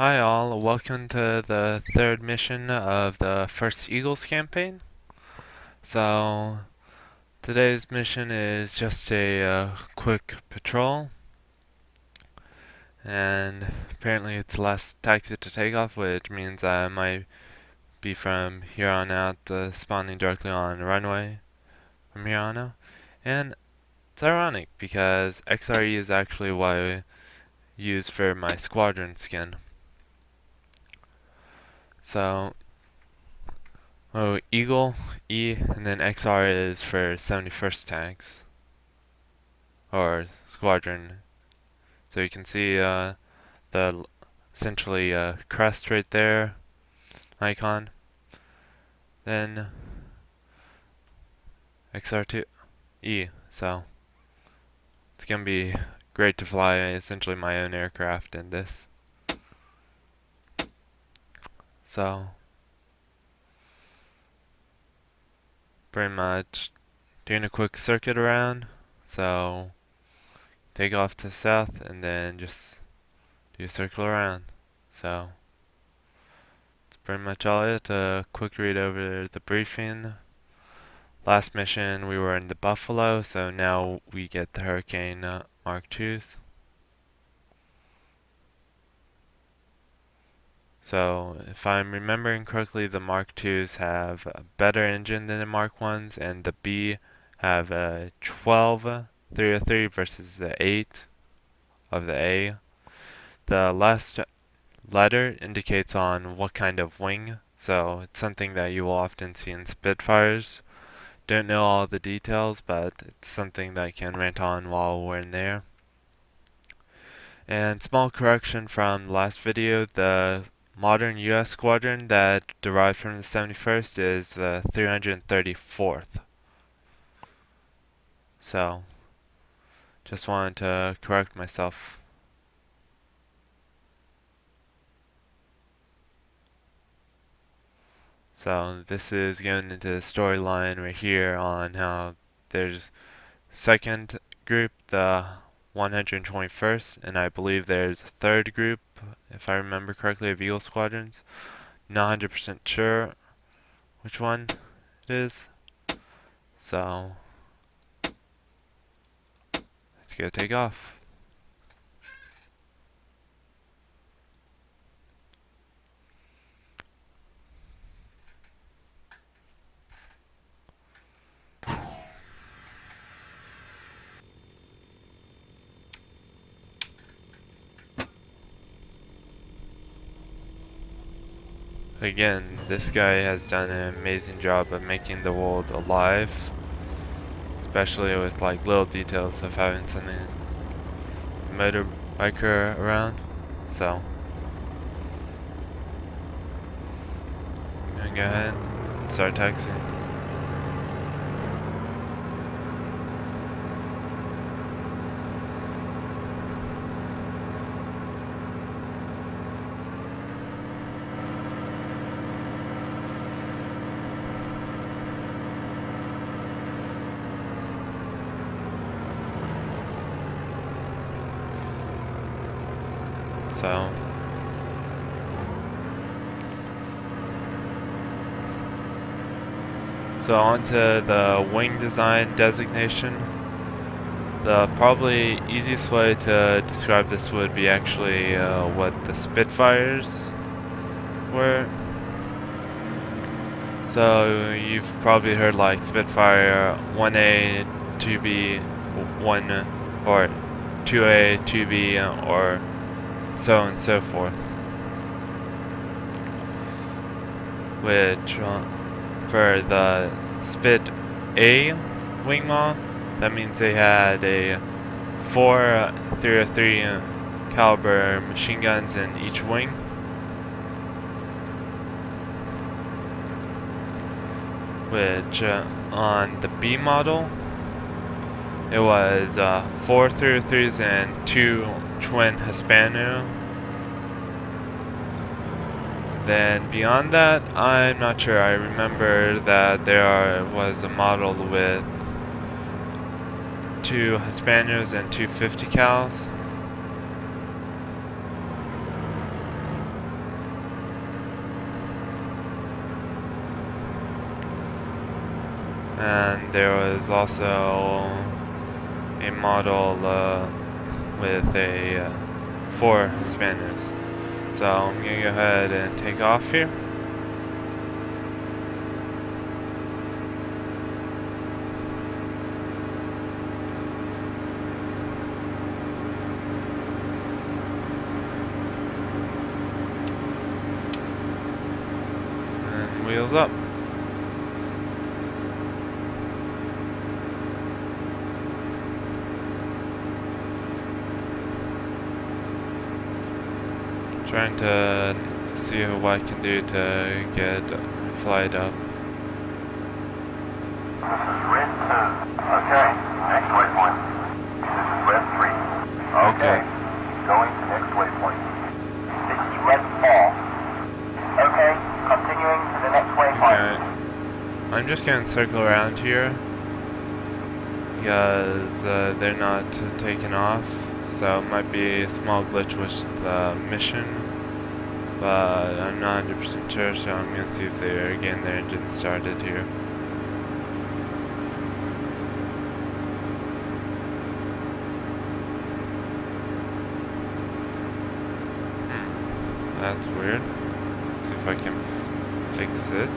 Hi all, welcome to the third mission of the First Eagles campaign. So, today's mission is just a quick patrol, and apparently it's the last taxi to take off, which means I might be from here on out spawning directly on the runway from here on out. And it's ironic because XRE is actually what I use for my squadron skin. So, oh, Eagle, E, and then XR is for 71st tags. Or squadron. So you can see the essentially crest right there, icon. Then XR2, E. So it's going to be great to fly essentially my own aircraft in this. So pretty much doing a quick circuit around. So take off to the south and then just do a circle around. So that's pretty much all it. A quick read over the briefing. Last mission we were in the Buffalo, so now we get the Hurricane Mark IIs. So if I'm remembering correctly, the Mark IIs have a better engine than the Mark Is, and the B have a 12 303 versus the 8 of the A. The last letter indicates on what kind of wing, so it's something that you will often see in Spitfires. Don't know all the details, but it's something that I can rant on while we're in there. And small correction from the last video, the modern US squadron that derived from the 71st is the 334th. So, just wanted to correct myself. So this is going into the storyline right here on how there's second group, the 121st, and I believe there's a third group, if I remember correctly, of Eagle squadrons. Not 100% sure which one it is. So let's go take off. Again, this guy has done an amazing job of making the world alive, especially with like little details of having something motorbiker around. So I'm gonna go ahead and start taxiing. So onto the wing design designation. The probably easiest way to describe this would be actually what the Spitfires were. So you've probably heard like Spitfire 1A, 2B, 1 or 2A, 2B, or so on and so forth. Which for the Spit A wing model, that means they had a 4 303 caliber machine guns in each wing. Which on the B model, it was 4 303s and 2 twin Hispano. Then beyond that, I'm not sure. I remember that there was a model with 2 Hispanos and 2 50 cals. And there was also a model with a 4 Hispanics. So I'm gonna go ahead and take off here. And wheels up. Trying to see what I can do to get a flight up. This is red 2. Okay, next waypoint. This is red 3. Okay, going to next waypoint. This is red 4. Okay, continuing to the next waypoint. Okay. I'm just gonna circle around here because they're not taking off, so it might be a small glitch with the mission, but I'm not 100% sure, so I'm gonna see if they're getting their engine started here. That's weird. Let's see if I can fix it.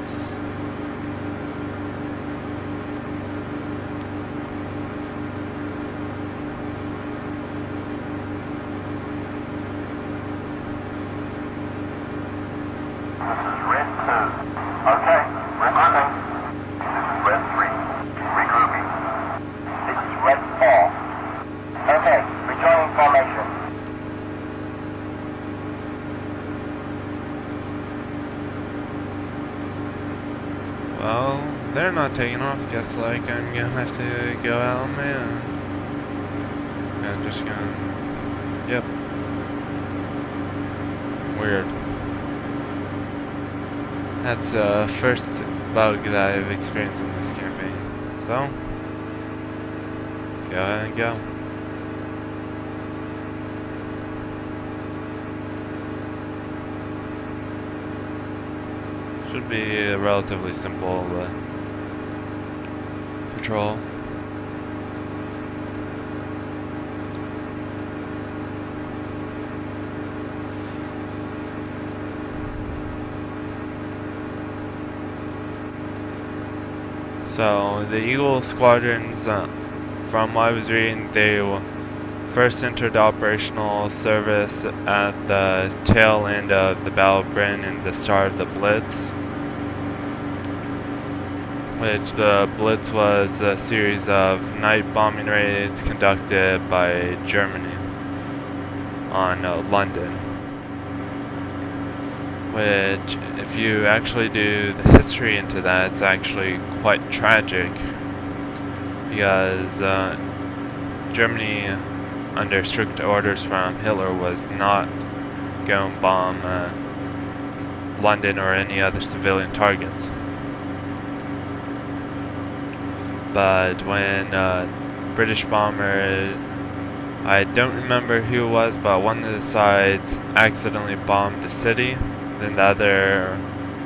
This is red 2. Okay, regrouping. This is red 3. Regrouping. This is red 4. Okay, rejoining formation. Well, they're not taking off. Guess like I'm gonna have to go out on my own. I'm just gonna. Yep. Weird. That's the first bug that I've experienced in this campaign. So, let's go ahead and go. Should be a relatively simple patrol. So the Eagle squadrons, from what I was reading, they first entered operational service at the tail end of the Battle of Britain and the start of the Blitz. Which the Blitz was a series of night bombing raids conducted by Germany on London. Which, if you actually do the history into that, it's actually quite tragic. Because Germany, under strict orders from Hitler, was not going to bomb London or any other civilian targets. But when British bomber, I don't remember who it was, but one of the sides accidentally bombed a city, then the other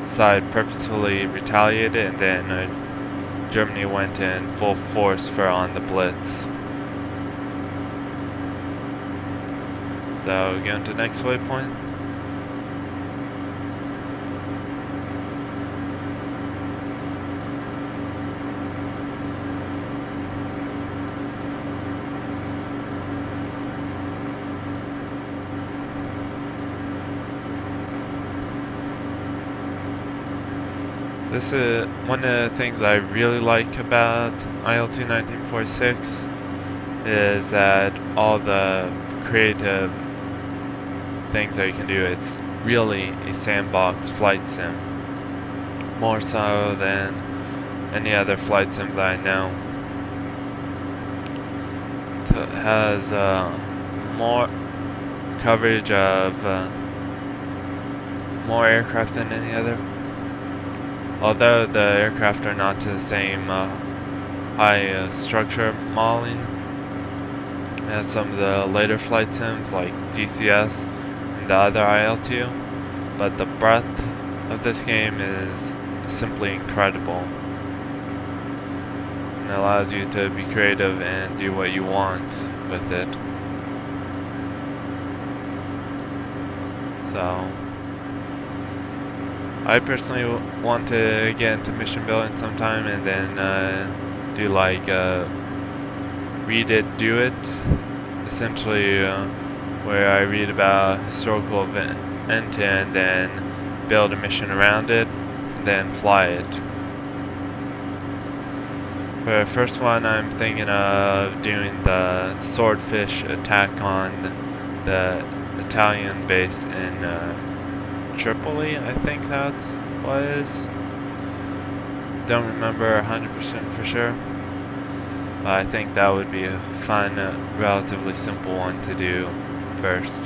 side purposefully retaliated, and then Germany went in full force on the Blitz. So going to next waypoint. This is one of the things I really like about IL-2 1946 is that all the creative things that you can do, it's really a sandbox flight sim. More so than any other flight sim that I know. It has more coverage of more aircraft than any other. Although the aircraft are not to the same high structure modeling as some of the later flight sims like DCS and the other IL-2, but the breadth of this game is simply incredible. and allows you to be creative and do what you want with it. So I personally want to get into mission building sometime and then do like read it, do it, essentially where I read about a historical event and then build a mission around it, and then fly it. For the first one, I'm thinking of doing the swordfish attack on the Italian base in Tripoli, I think that's what it is. Don't remember 100% for sure. But I think that would be a fun, relatively simple one to do first.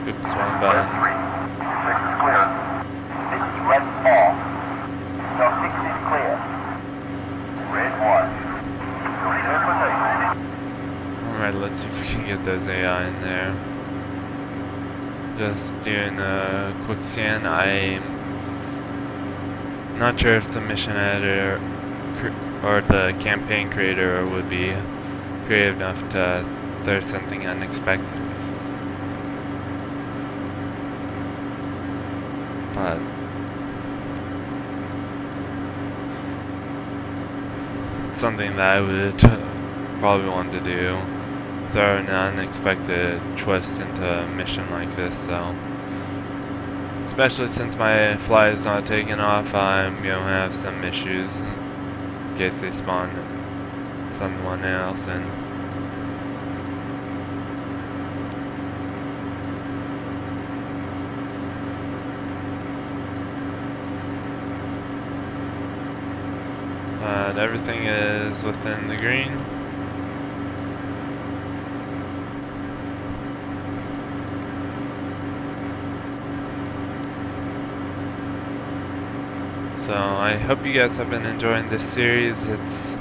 Oops, wrong button. 6 is clear. 6 is red fall. So 6 is clear. Red 1. Alright, let's see if we can get those AI in there. Just doing a quick scan. I'm not sure if the mission editor or the campaign creator would be creative enough to throw something unexpected. But it's something that I would probably want to do, throw an unexpected twist into a mission like this. So, especially since my flight is not taking off, I'm gonna have some issues in case they spawn someone else in. But everything is within the green. So I hope you guys have been enjoying this series. It's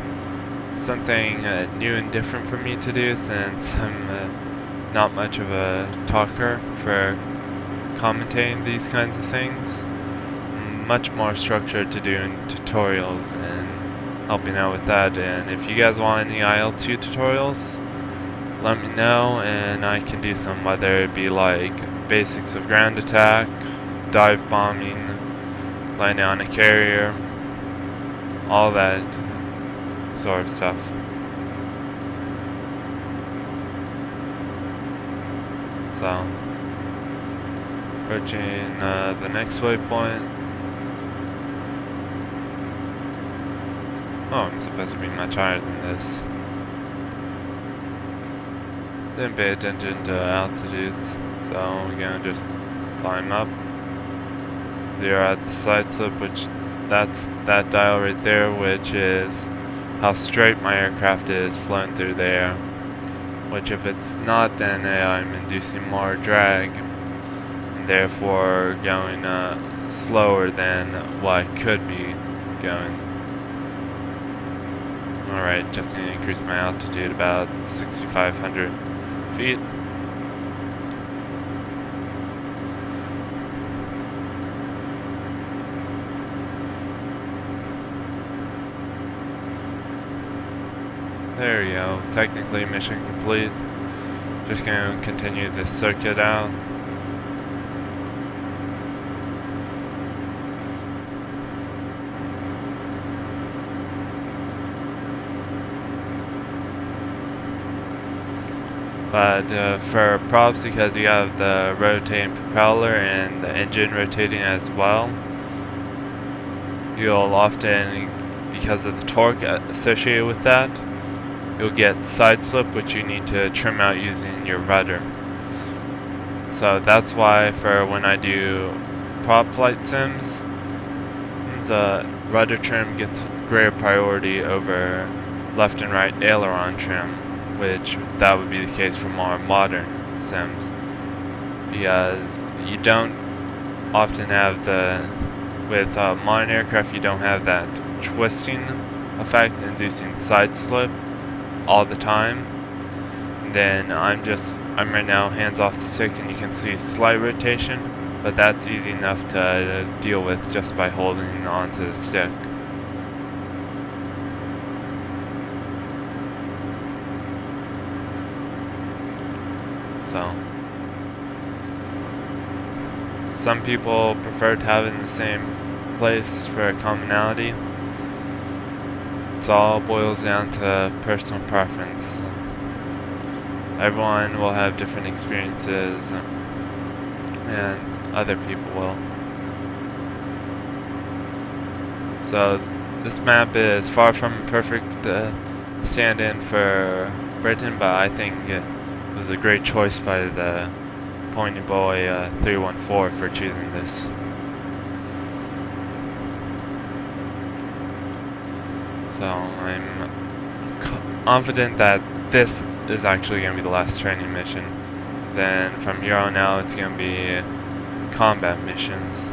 something new and different for me to do since I'm not much of a talker for commentating these kinds of things. Much more structured to doing tutorials and helping out with that. And if you guys want any IL-2 tutorials, let me know and I can do some, whether it be like basics of ground attack, dive bombing, landing on a carrier, all that sort of stuff. So, approaching the next waypoint. Oh, I'm supposed to be much higher than this. Didn't pay attention to altitudes, so we're gonna just climb up. 0 at the side slip, which that's that dial right there, which is how straight my aircraft is flowing through the air. Which if it's not, then I'm inducing more drag, and therefore going slower than what I could be going. Alright, just need to increase my altitude about 6,500 feet. There we go. Technically mission complete. Just gonna continue this circuit out. But for props, because you have the rotating propeller and the engine rotating as well, you'll often, because of the torque associated with that, you'll get side slip, which you need to trim out using your rudder. So that's why for when I do prop flight sims, rudder trim gets greater priority over left and right aileron trim, which that would be the case for more modern sims, because you don't often have with modern aircraft, you don't have that twisting effect inducing side slip all the time. And then I'm right now hands off the stick, and you can see slight rotation, but that's easy enough to deal with just by holding onto the stick. So some people prefer to have it in the same place for commonality. It all boils down to personal preference. Everyone will have different experiences, and other people will. So this map is far from a perfect stand-in for Britain, but I think it was a great choice by the Pony Boy 314 for choosing this. So I'm confident that this is actually going to be the last training mission. Then from here on out, it's going to be combat missions.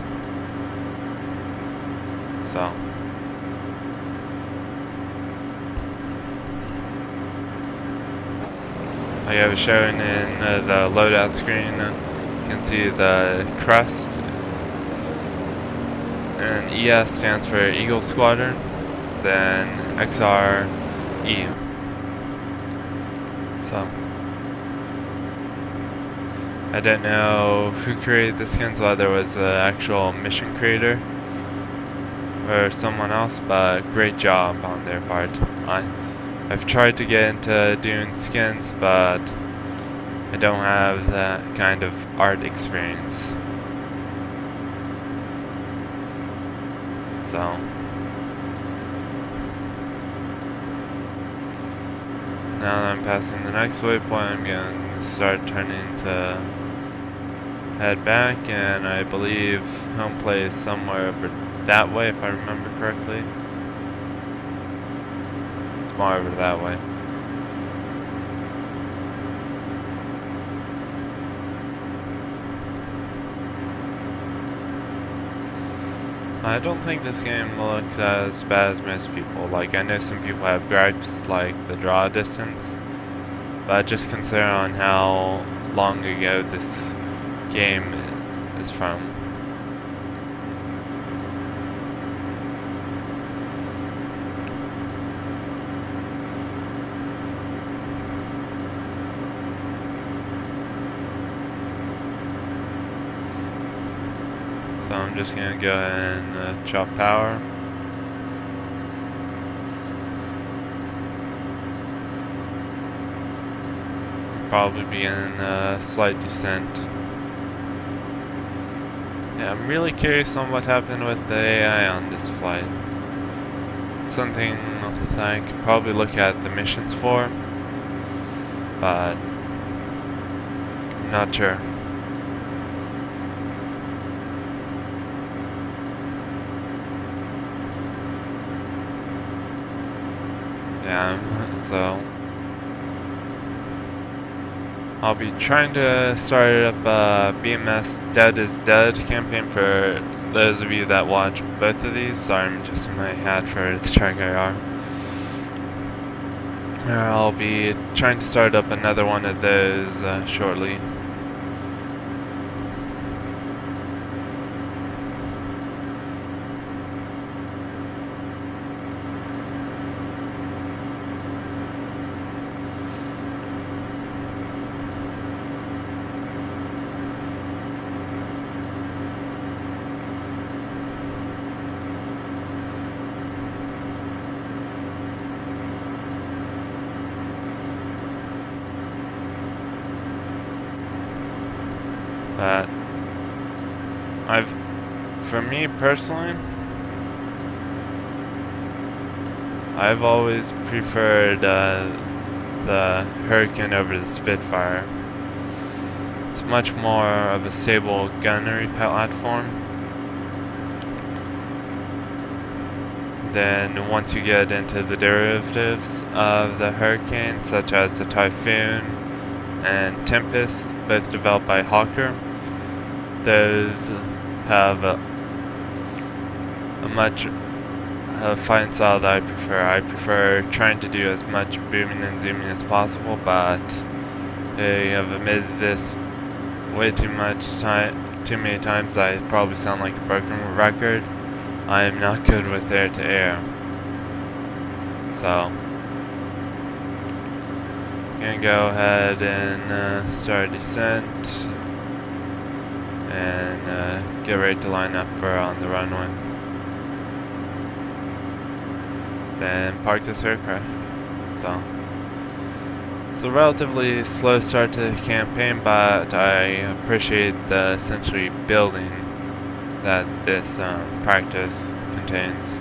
So I have it shown in the loadout screen. You can see the crest, and ES stands for Eagle Squadron, then XRE. So I don't know who created the skins, whether it was the actual mission creator or someone else, but great job on their part. I've tried to get into doing skins, but I don't have that kind of art experience. So now that I'm passing the next waypoint, I'm going to start turning to head back, and I believe home play is somewhere over that way, if I remember correctly. It's more over that way. I don't think this game looks as bad as most people. Like, I know some people have gripes like the draw distance, but just consider on how long ago this game is from. So I'm just gonna go ahead and chop power. Probably be in a slight descent. Yeah, I'm really curious on what happened with the AI on this flight. Something that I could probably look at the missions for, but I'm not sure. Yeah, so I'll be trying to start up a BMS Dead is Dead campaign for those of you that watch both of these. Sorry, I'm just in my hat for the track IR. I'll be trying to start up another one of those shortly. But for me personally, I've always preferred the Hurricane over the Spitfire. It's much more of a stable gunnery platform. Then once you get into the derivatives of the Hurricane, such as the Typhoon and Tempest, both developed by Hawker, those have a much flying style that I prefer. I prefer trying to do as much booming and zooming as possible, but I have admitted this way too many times. I probably sound like a broken record. I am not good with air to air. So, gonna go ahead and start a descent and get ready to line up for on the runway. Then park this aircraft. So, it's a relatively slow start to the campaign, but I appreciate the essentially building that this practice contains.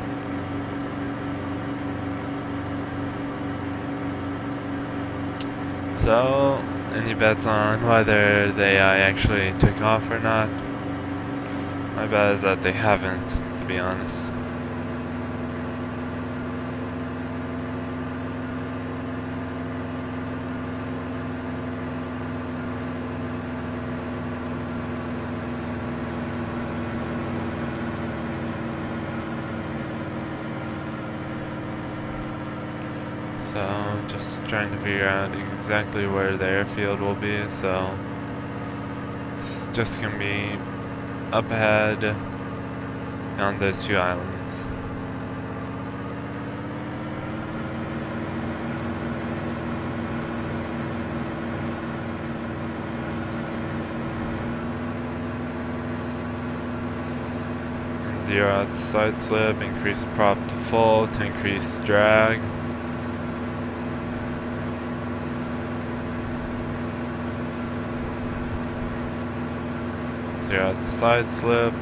So, any bets on whether the AI actually took off or not? My bet is that they haven't, to be honest. So, just trying to figure out exactly where the airfield will be, so it's just gonna be up ahead on those two islands. And zero out the side slip, increase prop to full to increase drag. Zero out the side slip.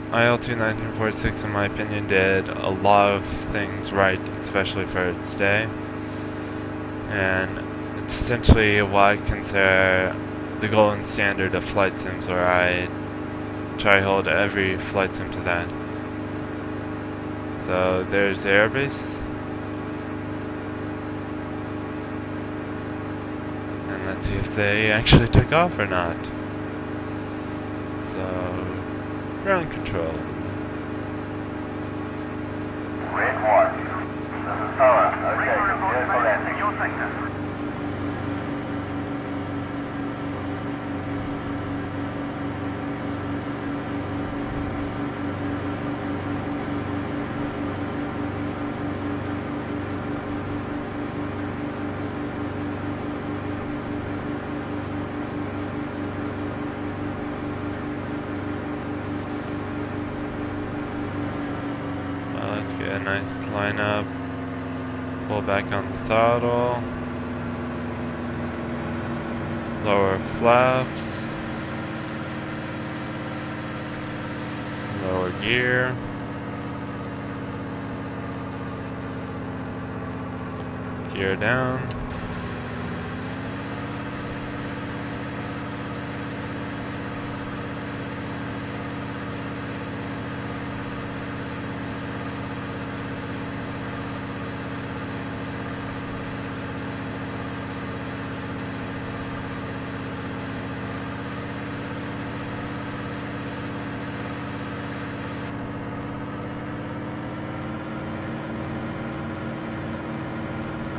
IL-2 1946, in my opinion, did a lot of things right, especially for its day. And it's essentially what I consider the golden standard of flight sims, where I try to hold every flight sim to that. So there's the airbase. And let's see if they actually took off or not. So, ground control. Red watch. This is Power. Okay, good for landing. Your sector. Let's get a nice lineup. Pull back on the throttle. Lower flaps. Lower gear. Gear down.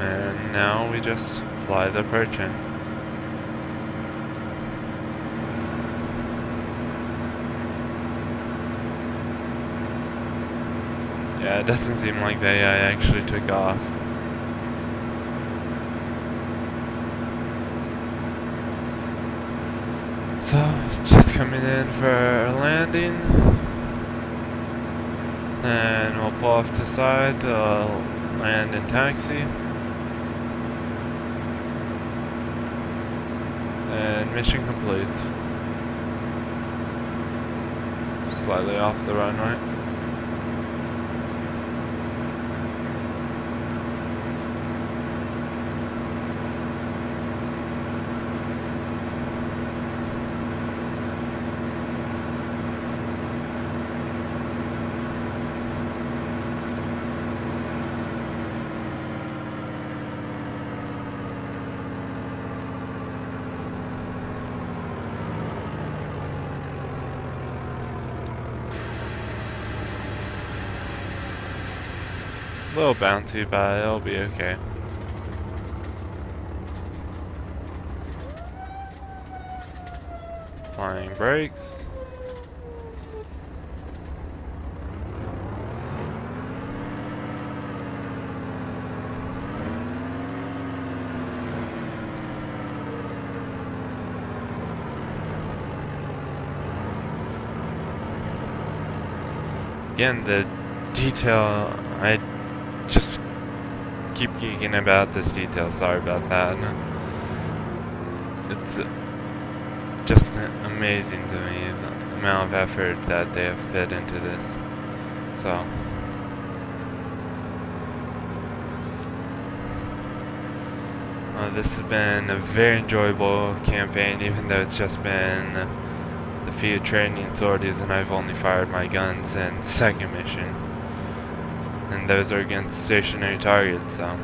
And now we just fly the approach in. Yeah, it doesn't seem like the AI actually took off. So, just coming in for a landing. And we'll pull off to the side to land in taxi. And mission complete. Slightly off the runway. little bouncy, but it'll be okay. Flying brakes. Again, the detail, I just keep geeking about this detail, sorry about that. It's just amazing to me, the amount of effort that they have put into this. So, this has been a very enjoyable campaign, even though it's just been a few training sorties and I've only fired my guns in the second mission. And those are against stationary targets, so.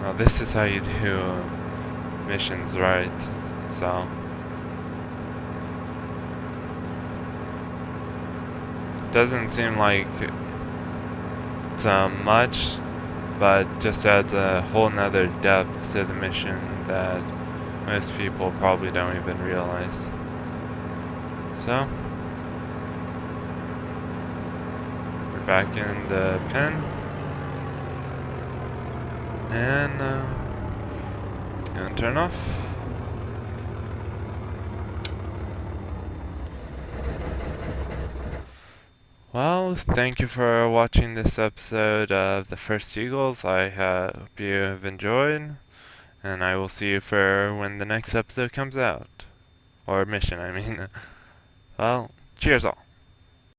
Now this is how you do missions right, so. Doesn't seem like it's much, but just adds a whole nother depth to the mission that most people probably don't even realize. So, we're back in the pen, and gonna turn off. Well, thank you for watching this episode of The First Eagles. I hope you have enjoyed, and I will see you for when the next episode comes out. Or mission, I mean. Well, cheers all.